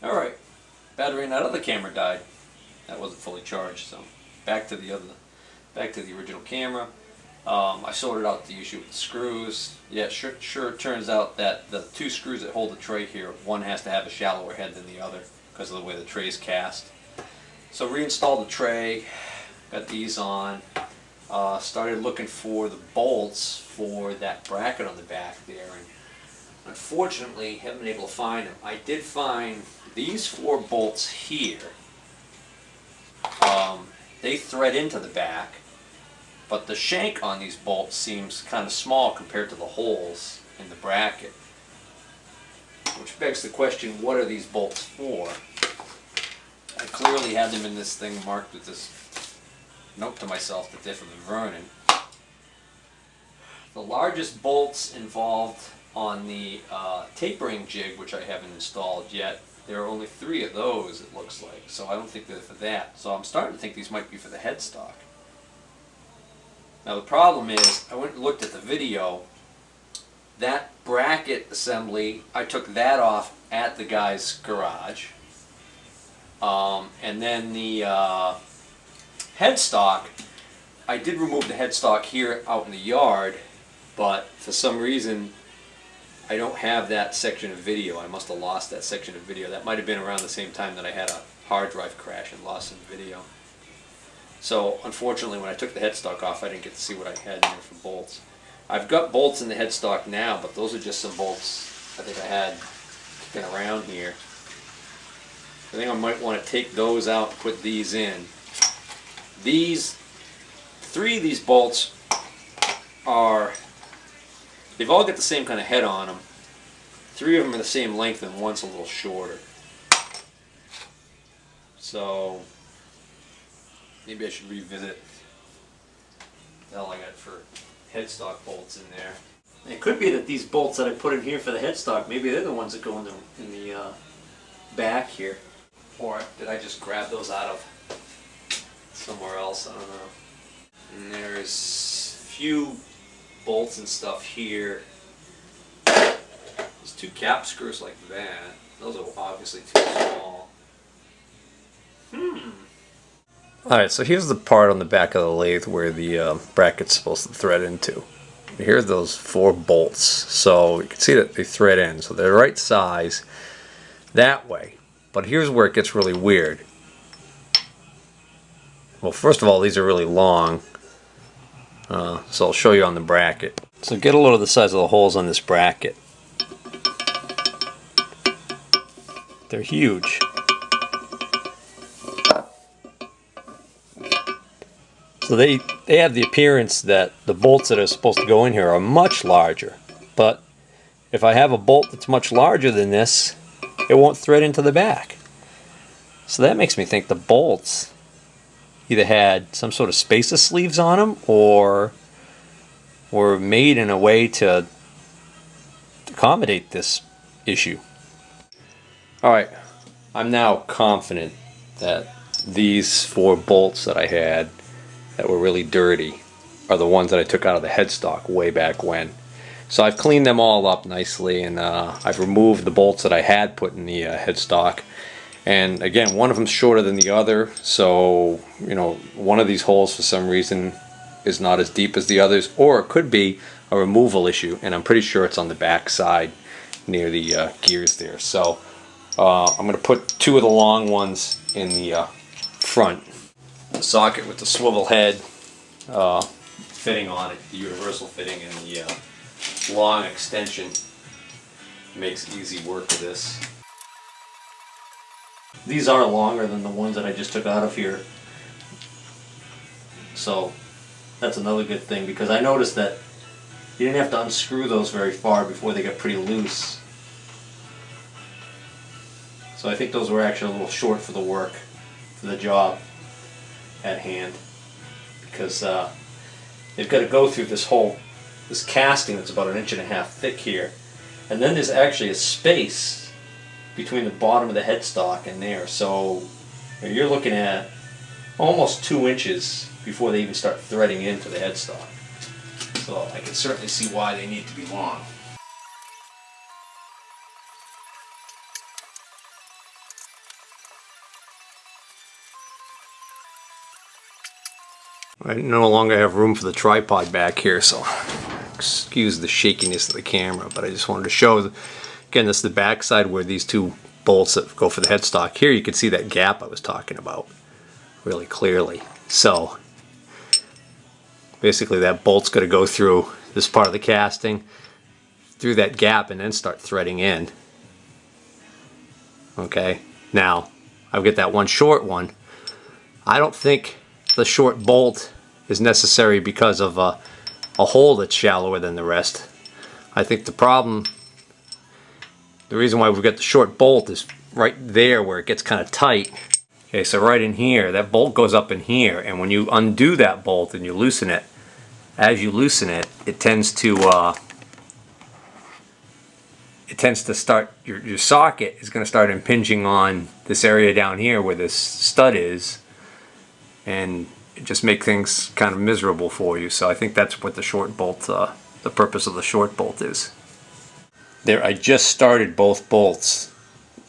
Alright, battery in that other camera died. That wasn't fully charged, so back to the original camera. I sorted out the issue with the screws. Yeah, sure it turns out that the two screws that hold the tray here, one has to have a shallower head than the other because of the way the tray is cast. So reinstalled the tray, got these on, started looking for the bolts for that bracket on the back there, and unfortunately haven't been able to find them. I did find these four bolts here. They thread into the back, but the shank on these bolts seems kind of small compared to the holes in the bracket. Which begs the question, what are these bolts for? I clearly had them in this thing marked with this note to myself that they're from the Vernon. The largest bolts involved on the tapering jig, which I haven't installed yet, there are only 3 of those, it looks like, so I don't think they're for that. So I'm starting to think these might be for the headstock. Now the problem is, I went and looked at the video. That bracket assembly, I took that off at the guy's garage. And then the headstock, I did remove the headstock here out in the yard, but for some reason I don't have that section of video. I must have lost that section of video. That might have been around the same time that I had a hard drive crash and lost some video. So unfortunately when I took the headstock off I didn't get to see what I had in there for bolts. I've got bolts in the headstock now, but those are just some bolts I think I had kicking around here. I think I might want to take those out and put these in. These 3 of these bolts are, they've all got the same kind of head on them. 3 of them are the same length and one's a little shorter. So maybe I should revisit the hell I got for headstock bolts in there. And it could be that these bolts that I put in here for the headstock, maybe they're the ones that go in the back here. Or did I just grab those out of somewhere else? I don't know. And there's a few bolts and stuff here. There's 2 cap screws like that. Those are obviously too small. Alright, so here's the part on the back of the lathe where the bracket's supposed to thread into. Here's those 4 bolts. So you can see that they thread in. So they're the right size that way. But here's where it gets really weird. Well, first of all, these are really long. So I'll show you on the bracket. So get a look at the size of the holes on this bracket. They're huge. So they have the appearance that the bolts that are supposed to go in here are much larger. But if I have a bolt that's much larger than this, it won't thread into the back. So that makes me think the bolts either had some sort of spacer sleeves on them or were made in a way to accommodate this issue. Alright, I'm now confident that these 4 bolts that I had that were really dirty are the ones that I took out of the headstock way back when. So I've cleaned them all up nicely, and I've removed the bolts that I had put in the headstock. And again, one of them's shorter than the other, so you know, one of these holes for some reason is not as deep as the others, or it could be a removal issue, and I'm pretty sure it's on the back side near the gears there. So I'm going to put 2 of the long ones in the front. The socket with the swivel head fitting on it, the universal fitting, and the long extension makes easy work of this. These are longer than the ones that I just took out of here, so that's another good thing, because I noticed that you didn't have to unscrew those very far before they got pretty loose. So I think those were actually a little short for the work, for the job at hand, because they've got to go through this casting that's about 1.5 inches thick here, and then there's actually a space between the bottom of the headstock and there, so you're looking at almost 2 inches before they even start threading into the headstock. So I can certainly see why they need to be long. I no longer have room for the tripod back here, so excuse the shakiness of the camera, but I just wanted to show, again, this is the back side where these two bolts that go for the headstock. Here you can see that gap I was talking about really clearly. So basically that bolt's going to go through this part of the casting, through that gap, and then start threading in. Okay, now I've got that one short one. I don't think the short bolt is necessary because of a hole that's shallower than the rest. I think the reason why we've got the short bolt is right there where it gets kind of tight. Okay, so right in here, that bolt goes up in here, and when you undo that bolt and you loosen it, as you loosen it, it tends to start, your socket is going to start impinging on this area down here where this stud is, and it just make things kind of miserable for you. So I think that's what the short bolt, the purpose of the short bolt is. There, I just started both bolts,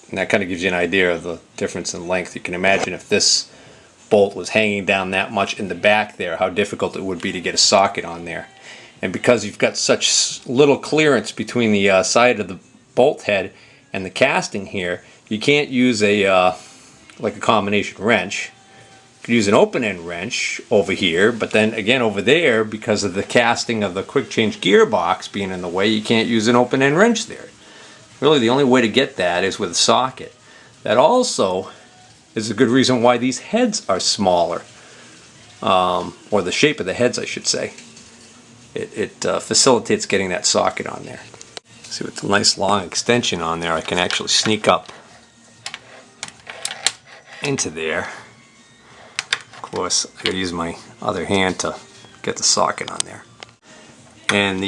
and that kind of gives you an idea of the difference in length. You can imagine if this bolt was hanging down that much in the back there, how difficult it would be to get a socket on there. And because you've got such little clearance between the side of the bolt head and the casting here, you can't use like a combination wrench. You could use an open end wrench over here, but then again over there, because of the casting of the quick change gearbox being in the way, you can't use an open end wrench there. Really the only way to get that is with a socket. That also is a good reason why these heads are smaller, or the shape of the heads I should say. It facilitates getting that socket on there. See, with the nice long extension on there, I can actually sneak up into there. Of course, I gotta use my other hand to get the socket on there. And the,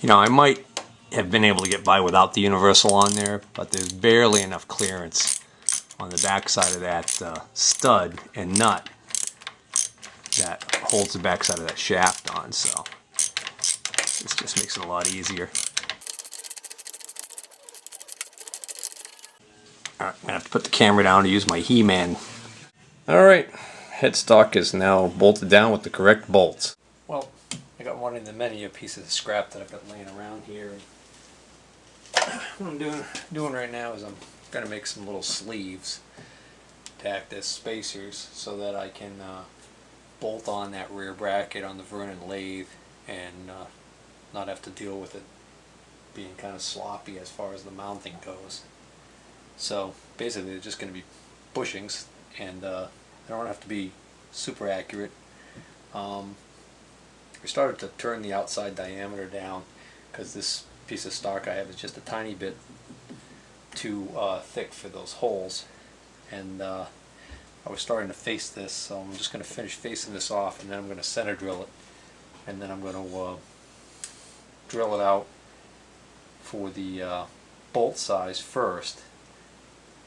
you know, I might have been able to get by without the universal on there, but there's barely enough clearance on the back side of that stud and nut that holds the back side of that shaft on, so this just makes it a lot easier. Alright, I'm going to have to put the camera down to use my He-Man. Alright, headstock is now bolted down with the correct bolts. Well, I got one in the many pieces of scrap that I've got laying around here. What I'm doing right now is I'm going to make some little sleeves to act as spacers so that I can bolt on that rear bracket on the Vernon lathe and not have to deal with it being kind of sloppy as far as the mounting goes. So basically they're just going to be bushings, and they don't have to be super accurate. We started to turn the outside diameter down because this piece of stock I have is just a tiny bit too thick for those holes, and I was starting to face this, so I'm just going to finish facing this off, and then I'm going to center drill it, and then I'm going to drill it out for the bolt size first,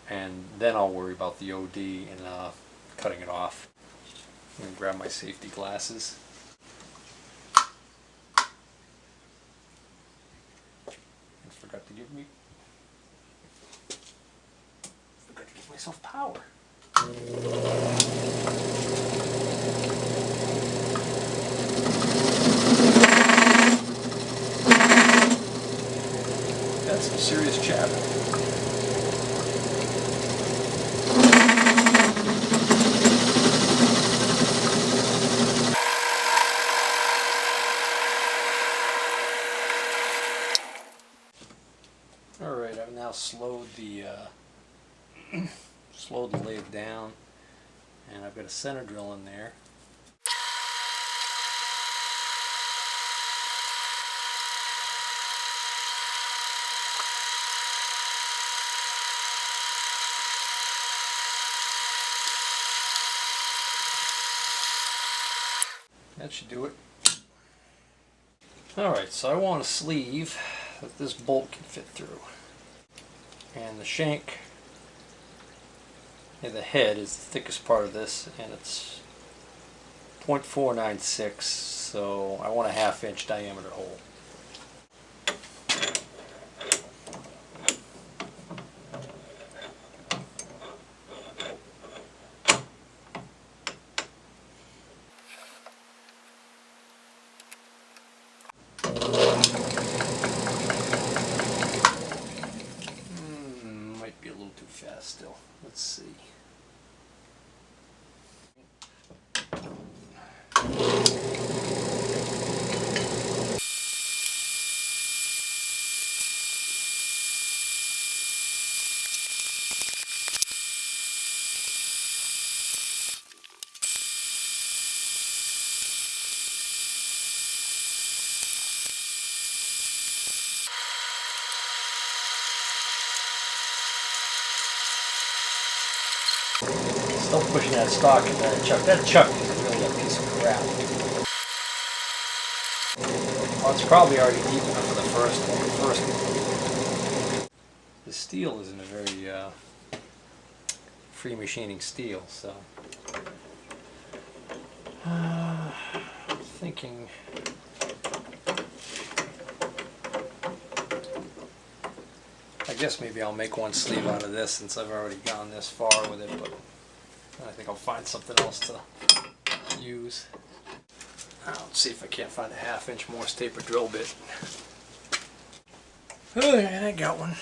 and then I'll worry about the OD and cutting it off. I'm going to grab my safety glasses. And forgot to give myself power. That's some serious chatter. Alright, I've now slowed the lathe down, and I've got a center drill in there. That should do it. Alright, so I want a sleeve that this bolt can fit through. And the shank and the head is the thickest part of this, and it's 0.496, so I want a 1/2 inch diameter hole. Let's see. Still pushing that stock in that chuck. That chuck is really a piece of crap. Well, it's probably already deep enough for the first one. The steel isn't a very free machining steel, so I'm thinking I guess maybe I'll make one sleeve out of this since I've already gone this far with it, but I think I'll find something else to use. Let's see if I can't find a 1/2 inch Morse taper drill bit. Oh, I got one.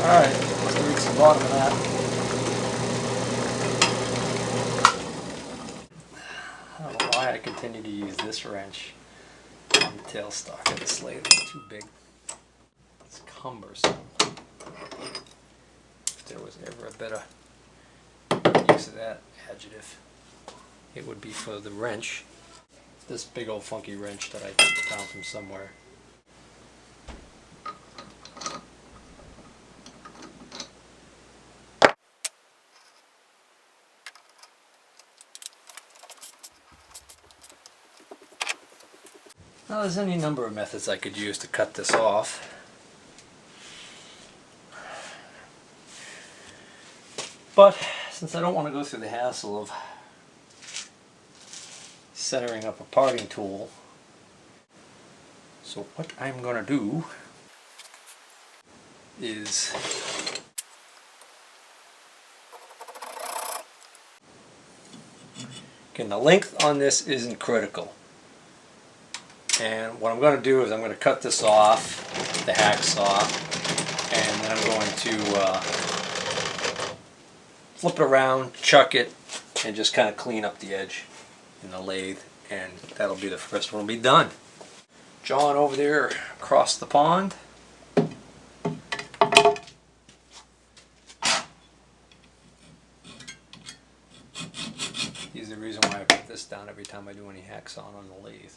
Alright, let's reach the bottom of that. I don't know why I continue to use this wrench on the tailstock of this lathe. It's too big. It's cumbersome. If there was ever a better use of that adjective, it would be for the wrench. This big old funky wrench that I found from somewhere. Now there's any number of methods I could use to cut this off. But since I don't want to go through the hassle of centering up a parting tool, so what I'm going to do is again, the length on this isn't critical. And what I'm going to do is I'm going to cut this off, the hacksaw, and then I'm going to flip it around, chuck it, and just kind of clean up the edge in the lathe, and that'll be the first one will be done. John over there across the pond. He's the reason why I put this down every time I do any hacksaw on the lathe.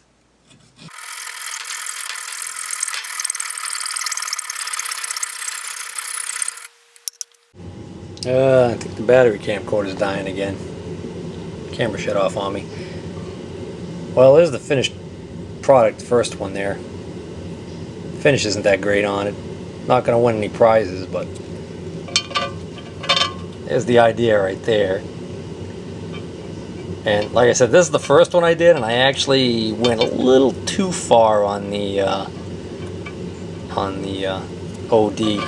I think the battery camcorder is dying again. Camera shut off on me. Well, there's the finished product, the first one there. The finish isn't that great on it. Not going to win any prizes, but there's the idea right there. And like I said, this is the first one I did, and I actually went a little too far on the OD.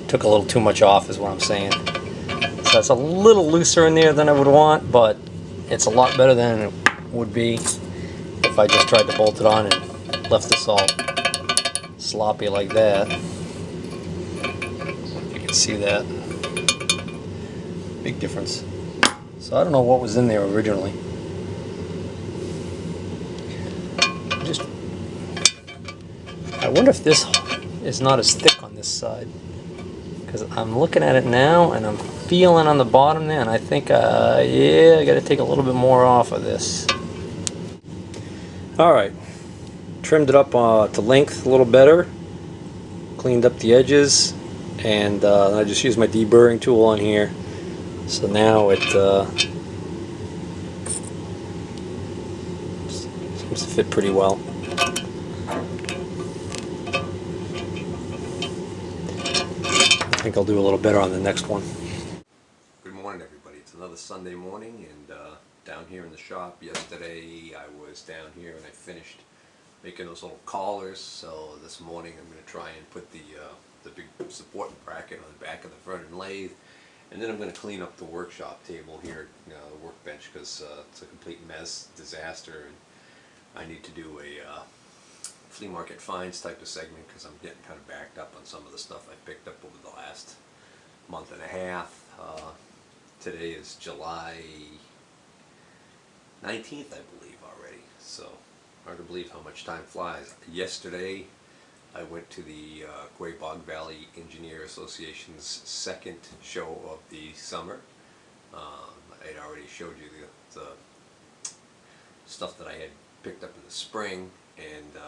Took a little too much off is what I'm saying. So that's a little looser in there than I would want, but it's a lot better than it would be if I just tried to bolt it on and left this all sloppy like that. You can see that. Big difference. So I don't know what was in there originally. I wonder if this is not as thick on this side. Because I'm looking at it now and I'm feeling on the bottom there, and I think, yeah, I got to take a little bit more off of this. Alright, trimmed it up to length a little better, cleaned up the edges, and I just used my deburring tool on here. So now it seems to fit pretty well. I think I'll do a little better on the next one. Good morning, everybody. It's another Sunday morning, and down here in the shop. Yesterday I was down here and I finished making those little collars. So this morning I'm going to try and put the the big support bracket on the back of the Vernon lathe. And then I'm going to clean up the workshop table here, the workbench, because it's a complete mess, disaster, and I need to do a flea market finds type of segment because I'm getting kind of backed up on some of the stuff I picked up over the last month and a half. Today is July 19th, I believe, already, so hard to believe how much time flies. Yesterday I went to the Gray Bog Valley Engineer Association's second show of the summer. I'd already showed you the stuff that I had picked up in the spring, and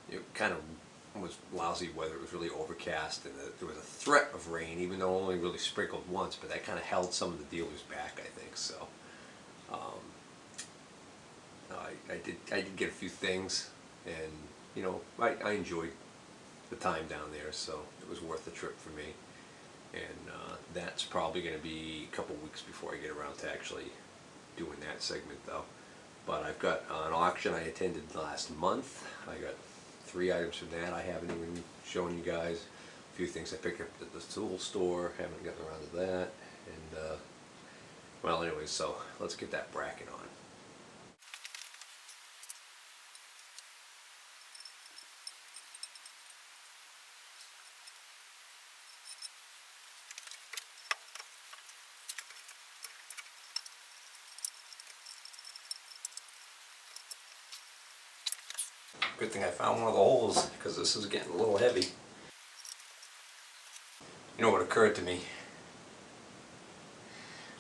it kind of was lousy weather. It was really overcast, and there was a threat of rain, even though it only really sprinkled once, but that kind of held some of the dealers back, I think. So I did get a few things, and I enjoyed the time down there, so it was worth the trip for me. And that's probably going to be a couple weeks before I get around to actually doing that segment, though. But I've got an auction I attended last month. I got 3 items from that I haven't even shown you guys. A few things I picked up at the tool store, haven't gotten around to that. And well, anyway, so let's get that bracket on. Good thing I found one of the holes, because this is getting a little heavy. You know what occurred to me?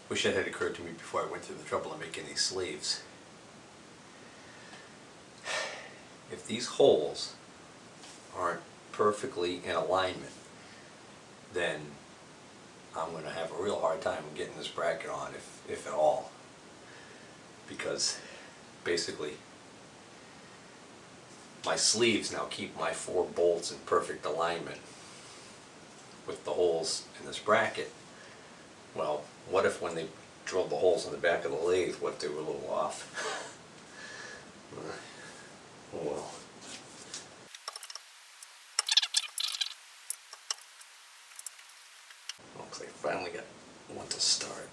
Wish it had occurred to me before I went through the trouble of making these sleeves. If these holes aren't perfectly in alignment, then I'm going to have a real hard time getting this bracket on, if at all. Because basically my sleeves now keep my 4 bolts in perfect alignment with the holes in this bracket. Well, what if when they drilled the holes in the back of the lathe, what if they were a little off? Oh well. Looks like I finally got one to start.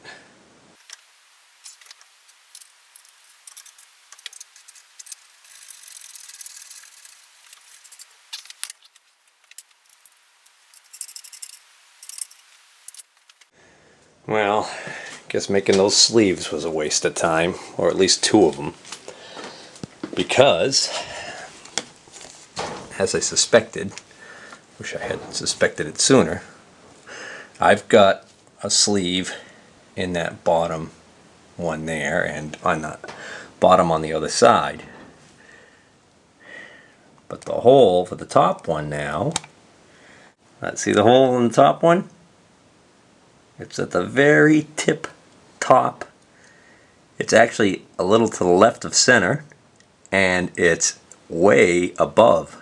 Well, I guess making those sleeves was a waste of time, or at least 2 of them, because, as I suspected, wish I had suspected it sooner, I've got a sleeve in that bottom one there, and on the bottom on the other side. But the hole for the top one now, let's see the hole in the top one? It's at the very tip top. It's actually a little to the left of center, and it's way above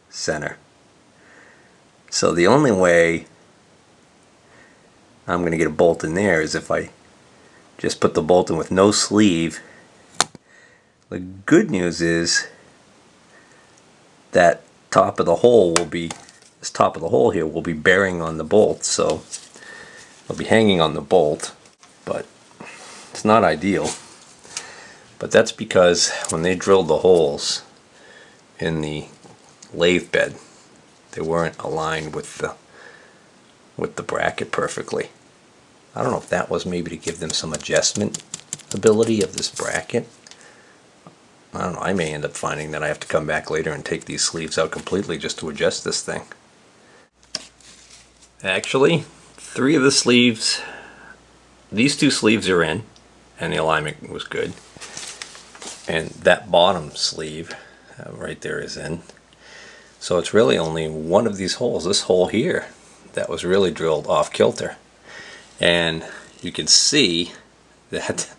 center. So the only way I'm going to get a bolt in there is if I just put the bolt in with no sleeve. The good news is that top of the hole will be, this top of the hole here will be bearing on the bolt, so it'll be hanging on the bolt, but it's not ideal. But that's because when they drilled the holes in the lathe bed, they weren't aligned with the bracket perfectly. I don't know if that was maybe to give them some adjustment ability of this bracket. I don't know, I may end up finding that I have to come back later and take these sleeves out completely just to adjust this thing. Actually, 3 of the sleeves, these 2 sleeves are in, and the alignment was good. And that bottom sleeve right there is in. So it's really only one of these holes, this hole here, that was really drilled off kilter. And you can see that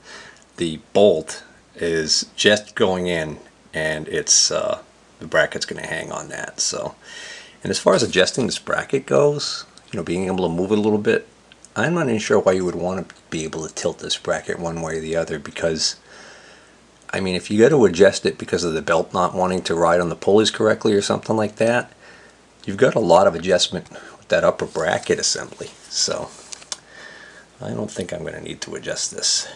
the bolt is just going in, and it's the bracket's going to hang on that. So, and as far as adjusting this bracket goes, being able to move it a little bit, I'm not even sure why you would want to be able to tilt this bracket one way or the other, because I mean, if you got to adjust it because of the belt not wanting to ride on the pulleys correctly or something like that, you've got a lot of adjustment with that upper bracket assembly, so I don't think I'm going to need to adjust this.